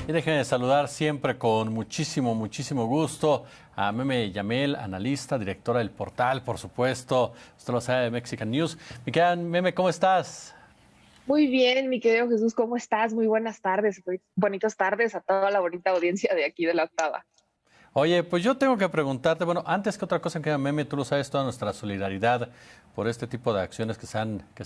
Y déjenme saludar siempre con muchísimo gusto a Meme Yamel, analista, directora del portal, por supuesto. Usted lo sabe, de Mexican News. Mi querida Meme, ¿cómo estás? Muy bien, mi querido Jesús, ¿cómo estás? Muy buenas tardes, bonitas tardes a toda la bonita audiencia de aquí de la Octava. Oye, pues yo tengo que preguntarte, bueno, antes que otra cosa, que Meme, tú lo sabes, toda nuestra solidaridad por este tipo de acciones que se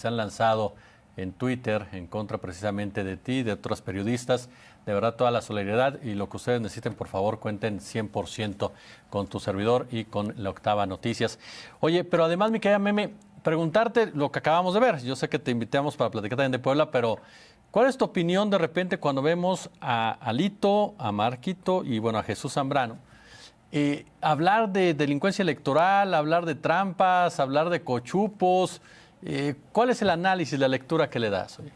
han lanzado en Twitter en contra precisamente de ti, de otros periodistas. De verdad, toda la solidaridad y lo que ustedes necesiten, por favor, cuenten 100% con tu servidor y con la Octava Noticias. Oye, pero además, mi querida Meme, preguntarte lo que acabamos de ver. Yo sé que te invitamos para platicar también de Puebla, pero ¿cuál es tu opinión de repente cuando vemos a Alito, a Marquito y bueno, a Jesús Zambrano? Hablar de delincuencia electoral, hablar de trampas, hablar de cochupos. ¿Cuál es el análisis, la lectura que le das? Oye?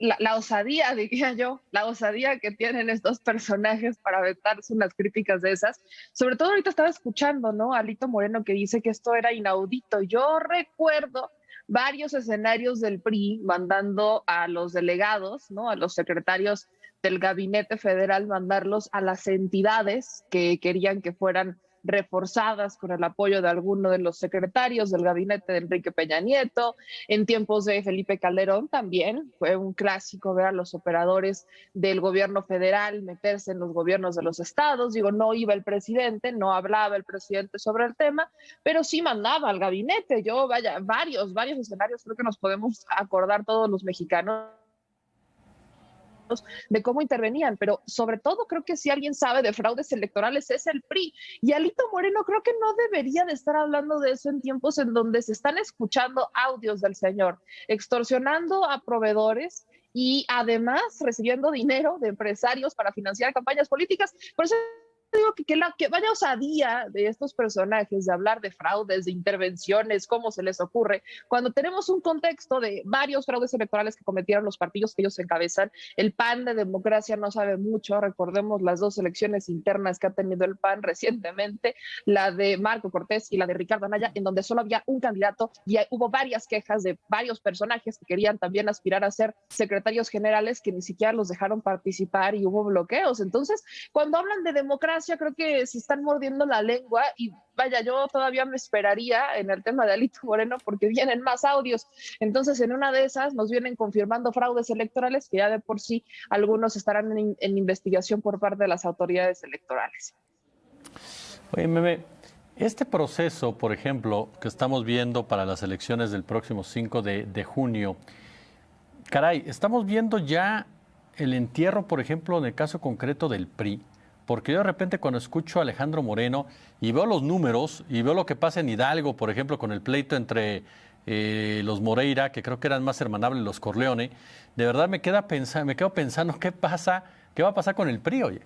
La osadía, diría yo, la osadía que tienen estos personajes para aventarse unas críticas de esas. Sobre todo ahorita estaba escuchando, ¿no? A Alito Moreno que dice que esto era inaudito. Yo recuerdo varios escenarios del PRI mandando a los delegados, ¿no? A los secretarios del gabinete federal, mandarlos a las entidades que querían que fueran reforzadas con el apoyo de alguno de los secretarios del gabinete de Enrique Peña Nieto. En tiempos de Felipe Calderón también fue un clásico ver a los operadores del gobierno federal meterse en los gobiernos de los estados. Digo, no iba el presidente, no hablaba el presidente sobre el tema, pero sí mandaba al gabinete. Yo, vaya, varios escenarios creo que nos podemos acordar todos los mexicanos de cómo intervenían, pero sobre todo creo que si alguien sabe de fraudes electorales es el PRI. Y Alito Moreno creo que no debería de estar hablando de eso en tiempos en donde se están escuchando audios del señor, extorsionando a proveedores y además recibiendo dinero de empresarios para financiar campañas políticas. Por eso digo que vaya osadía de estos personajes de hablar de fraudes, de intervenciones, cómo se les ocurre, cuando tenemos un contexto de varios fraudes electorales que cometieron los partidos que ellos encabezan. El PAN de democracia no sabe mucho, recordemos las dos elecciones internas que ha tenido el PAN recientemente, la de Marco Cortés y la de Ricardo Anaya, en donde solo había un candidato y hubo varias quejas de varios personajes que querían también aspirar a ser secretarios generales que ni siquiera los dejaron participar y hubo bloqueos. Entonces, cuando hablan de democracia, creo que se están mordiendo la lengua y vaya, yo todavía me esperaría en el tema de Alito Moreno porque vienen más audios. Entonces, en una de esas nos vienen confirmando fraudes electorales que ya de por sí algunos estarán en investigación por parte de las autoridades electorales. Oye, Meme, este proceso, por ejemplo, que estamos viendo para las elecciones del próximo 5 de junio, caray, estamos viendo ya el entierro, por ejemplo, en el caso concreto del PRI. Porque yo de repente cuando escucho a Alejandro Moreno y veo los números y veo lo que pasa en Hidalgo, por ejemplo, con el pleito entre los Moreira, que creo que eran más hermanables los Corleone, de verdad me quedo pensando qué va a pasar con el PRI, oye.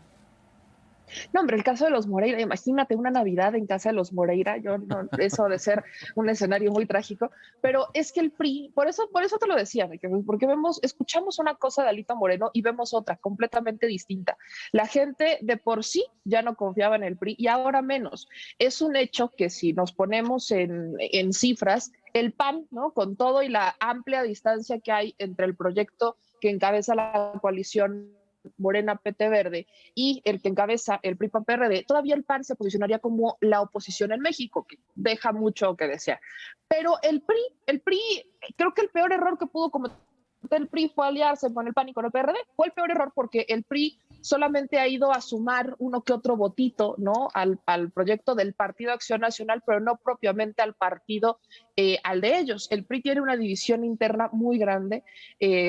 No, hombre, el caso de los Moreira, imagínate una Navidad en casa de los Moreira, yo no, eso de ser un escenario muy trágico, pero es que el PRI, por eso te lo decía, porque escuchamos una cosa de Alito Moreno y vemos otra completamente distinta. La gente de por sí ya no confiaba en el PRI y ahora menos. Es un hecho que si nos ponemos en cifras, el PAN, ¿no? Con todo y la amplia distancia que hay entre el proyecto que encabeza la coalición Morena PT Verde y el que encabeza el PRI PAN PRD, todavía el PAN se posicionaría como la oposición en México, que deja mucho que desear. Pero el PRI, creo que el peor error que pudo cometer el PRI fue aliarse con el PAN y con el PRD. Fue el peor error porque el PRI solamente ha ido a sumar uno que otro votito, ¿no? Al proyecto del Partido Acción Nacional, pero no propiamente al partido, al de ellos. El PRI tiene una división interna muy grande.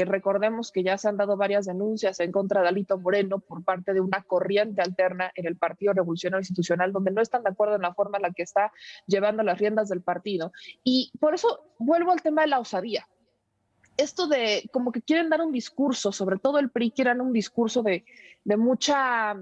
Recordemos que ya se han dado varias denuncias en contra de Alito Moreno por parte de una corriente alterna en el Partido Revolucionario Institucional, donde no están de acuerdo en la forma en la que está llevando las riendas del partido. Y por eso vuelvo al tema de la osadía. Esto de como que quieren dar un discurso, sobre todo el PRI, quieren un discurso de mucha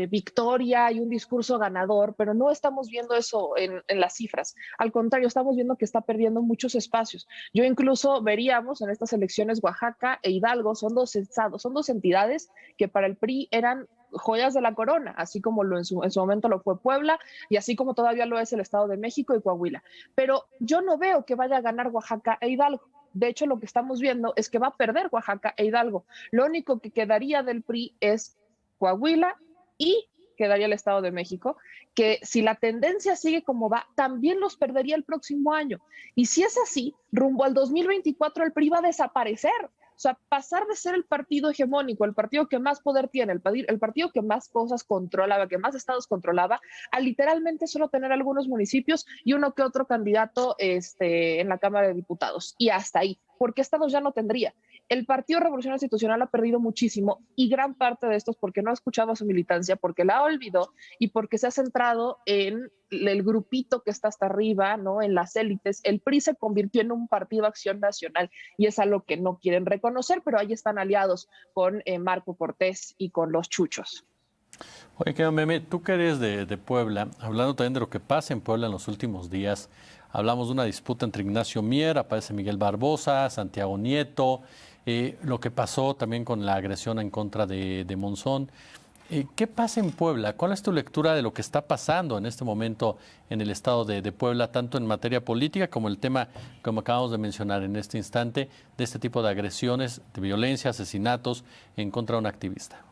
victoria y un discurso ganador, pero no estamos viendo eso en las cifras. Al contrario, estamos viendo que está perdiendo muchos espacios. Yo incluso veríamos en estas elecciones Oaxaca e Hidalgo, son dos estados, son dos entidades que para el PRI eran joyas de la corona, así como en su momento lo fue Puebla y así como todavía lo es el Estado de México y Coahuila. Pero yo no veo que vaya a ganar Oaxaca e Hidalgo. De hecho, lo que estamos viendo es que va a perder Oaxaca e Hidalgo. Lo único que quedaría del PRI es Coahuila y quedaría el Estado de México, que si la tendencia sigue como va, también los perdería el próximo año. Y si es así, rumbo al 2024 el PRI va a desaparecer. O sea, pasar de ser el partido hegemónico, el partido que más poder tiene, el partido que más cosas controlaba, que más estados controlaba, a literalmente solo tener algunos municipios y uno que otro candidato en la Cámara de Diputados. Y hasta ahí, porque estados ya no tendría. El Partido Revolución Institucional ha perdido muchísimo y gran parte de esto es porque no ha escuchado a su militancia, porque la olvidó y porque se ha centrado en el grupito que está hasta arriba, ¿no? En las élites. El PRI se convirtió en un partido Acción Nacional y es algo que no quieren reconocer, pero ahí están aliados con Marco Cortés y con los chuchos. Oye, querido Meme, tú que eres de Puebla, hablando también de lo que pasa en Puebla en los últimos días, hablamos de una disputa entre Ignacio Mier, aparece Miguel Barbosa, Santiago Nieto, lo que pasó también con la agresión en contra de Monzón. ¿Qué pasa en Puebla? ¿Cuál es tu lectura de lo que está pasando en este momento en el estado de Puebla, tanto en materia política como el tema, como acabamos de mencionar en este instante, de este tipo de agresiones, de violencia, asesinatos en contra de un activista?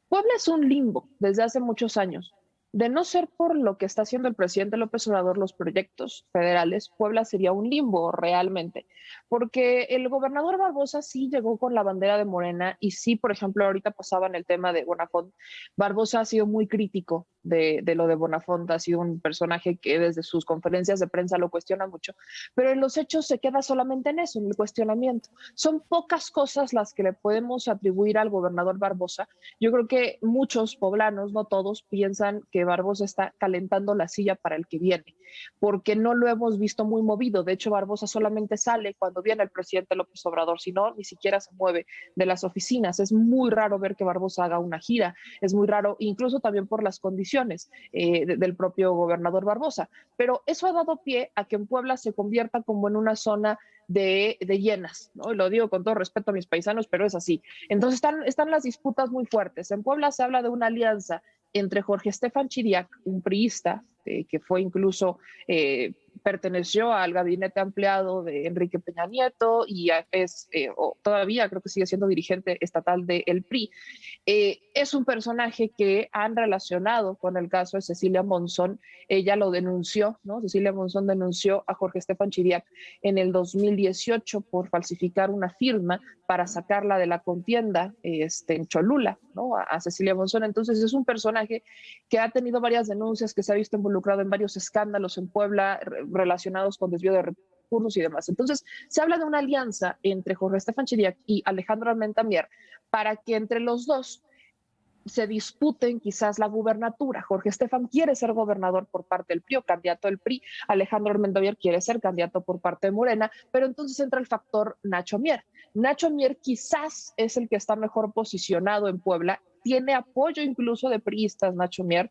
Puebla es un limbo desde hace muchos años. De no ser por lo que está haciendo el presidente López Obrador, los proyectos federales, Puebla sería un limbo realmente, porque el gobernador Barbosa sí llegó con la bandera de Morena y sí, por ejemplo, ahorita pasaban el tema de Bonafont. Barbosa ha sido muy crítico de lo de Bonafont, ha sido un personaje que desde sus conferencias de prensa lo cuestiona mucho, pero en los hechos se queda solamente en eso, en el cuestionamiento. Son pocas cosas las que le podemos atribuir al gobernador Barbosa. Yo creo que muchos poblanos, no todos, piensan que Barbosa está calentando la silla para el que viene, porque no lo hemos visto muy movido. De hecho, Barbosa solamente sale cuando viene el presidente López Obrador, si no, ni siquiera se mueve de las oficinas. Es muy raro ver que Barbosa haga una gira, es muy raro, incluso también por las condiciones del propio gobernador Barbosa. Pero eso ha dado pie a que en Puebla se convierta como en una zona de llenas, ¿no? Y lo digo con todo respeto a mis paisanos, pero es así. Entonces están las disputas muy fuertes. En Puebla se habla de una alianza entre Jorge Estefan Chiriac, un priista que fue incluso perteneció al gabinete ampliado de Enrique Peña Nieto y es todavía creo que sigue siendo dirigente estatal del PRI. Es un personaje que han relacionado con el caso de Cecilia Monzón. Ella lo denunció, ¿no? Cecilia Monzón denunció a Jorge Estefan Chiriac en el 2018 por falsificar una firma para sacarla de la contienda en Cholula, ¿no? A Cecilia Monzón. Entonces es un personaje que ha tenido varias denuncias, que se ha visto involucrado en varios escándalos en Puebla relacionados con desvío de recursos y demás. Entonces se habla de una alianza entre Jorge Estefan Chiriac y Alejandro Armenta Mier para que entre los dos se disputen quizás la gubernatura. Jorge Estefan quiere ser gobernador por parte del PRI o candidato del PRI, Alejandro Armenta Mier quiere ser candidato por parte de Morena, pero entonces entra el factor Nacho Mier. Nacho Mier quizás es el que está mejor posicionado en Puebla, tiene apoyo incluso de priistas, Nacho Mier,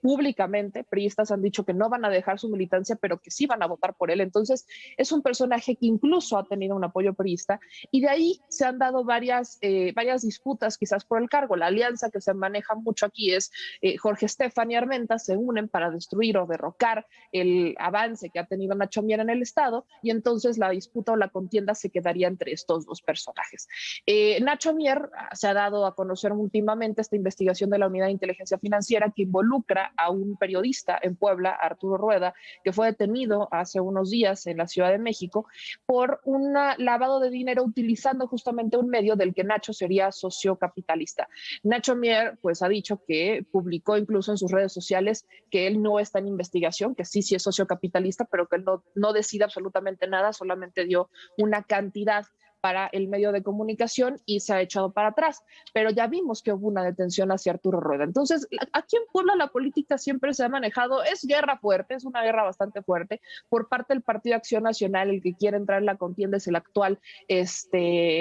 públicamente, priistas han dicho que no van a dejar su militancia, pero que sí van a votar por él. Entonces, es un personaje que incluso ha tenido un apoyo priista y de ahí se han dado varias disputas quizás por el cargo. La alianza que se maneja mucho aquí es Jorge Estefan y Armenta se unen para destruir o derrocar el avance que ha tenido Nacho Mier en el Estado y entonces la disputa o la contienda se quedaría entre estos dos personajes. Nacho Mier se ha dado a conocer últimamente esta investigación de la Unidad de Inteligencia Financiera que involucra a un periodista en Puebla, Arturo Rueda, que fue detenido hace unos días en la Ciudad de México por un lavado de dinero utilizando justamente un medio del que Nacho sería socio capitalista. Nacho Mier pues ha dicho que publicó incluso en sus redes sociales que él no está en investigación, que sí es socio capitalista, pero que él no decide absolutamente nada, solamente dio una cantidad para el medio de comunicación y se ha echado para atrás. Pero ya vimos que hubo una detención hacia Arturo Rueda. Entonces, aquí en Puebla la política siempre se ha manejado, es guerra fuerte, es una guerra bastante fuerte. Por parte del Partido Acción Nacional, el que quiere entrar en la contienda es el actual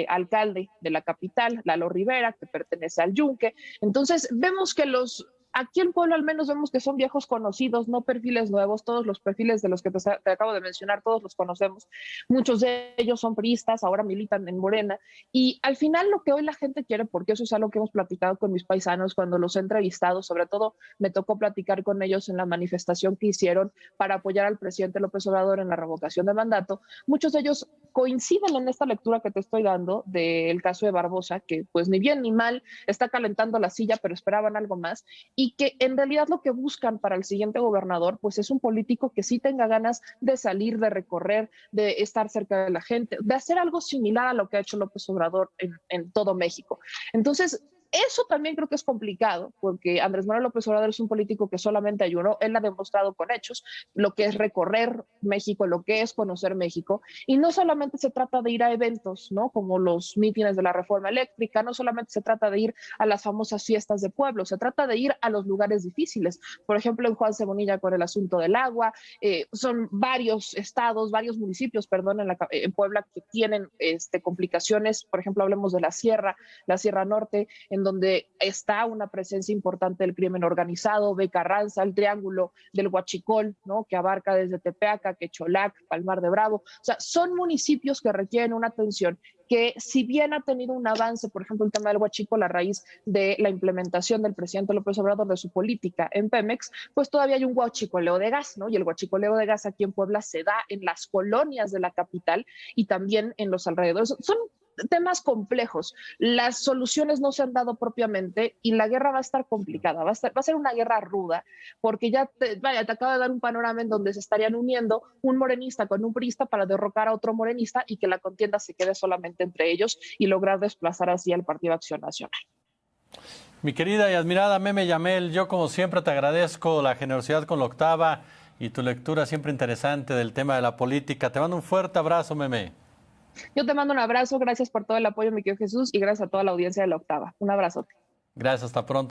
alcalde de la capital, Lalo Rivera, que pertenece al Yunque. Entonces, vemos que los Aquí en Puebla al menos vemos que son viejos conocidos, no perfiles nuevos, todos los perfiles de los que te acabo de mencionar, todos los conocemos, muchos de ellos son priistas, ahora militan en Morena, y al final lo que hoy la gente quiere, porque eso es algo que hemos platicado con mis paisanos cuando los he entrevistado, sobre todo me tocó platicar con ellos en la manifestación que hicieron para apoyar al presidente López Obrador en la revocación de mandato, muchos de ellos coinciden en esta lectura que te estoy dando del caso de Barbosa, que pues ni bien ni mal está calentando la silla, pero esperaban algo más, y que en realidad lo que buscan para el siguiente gobernador pues es un político que sí tenga ganas de salir, de recorrer, de estar cerca de la gente, de hacer algo similar a lo que ha hecho López Obrador en todo México. Entonces, eso también creo que es complicado, porque Andrés Manuel López Obrador es un político que solamente ayunó, él ha demostrado con hechos lo que es recorrer México, lo que es conocer México, y no solamente se trata de ir a eventos, ¿no? Como los mítines de la reforma eléctrica, no solamente se trata de ir a las famosas fiestas de pueblo, se trata de ir a los lugares difíciles, por ejemplo en Juan Cebonilla con el asunto del agua, son varios estados, varios municipios, perdón, en Puebla que tienen complicaciones, por ejemplo hablemos de la Sierra Norte, en donde está una presencia importante del crimen organizado, ve Carranza, el triángulo del Huachicol, ¿no? Que abarca desde Tepeaca, Quecholac, Palmar de Bravo. O sea, son municipios que requieren una atención que si bien ha tenido un avance, por ejemplo, el tema del Huachicol a raíz de la implementación del presidente López Obrador de su política en Pemex, pues todavía hay un huachicoleo de gas, ¿no? Y el huachicoleo de gas aquí en Puebla se da en las colonias de la capital y también en los alrededores. Son temas complejos. Las soluciones no se han dado propiamente y la guerra va a estar complicada, va a ser una guerra ruda, porque te acabo de dar un panorama en donde se estarían uniendo un morenista con un priista para derrocar a otro morenista y que la contienda se quede solamente entre ellos y lograr desplazar así al Partido Acción Nacional. Mi querida y admirada Meme Yamel, yo como siempre te agradezco la generosidad con la octava y tu lectura siempre interesante del tema de la política. Te mando un fuerte abrazo, Meme. Yo te mando un abrazo, gracias por todo el apoyo, mi querido Jesús, y gracias a toda la audiencia de la octava. Un abrazo. Gracias, hasta pronto.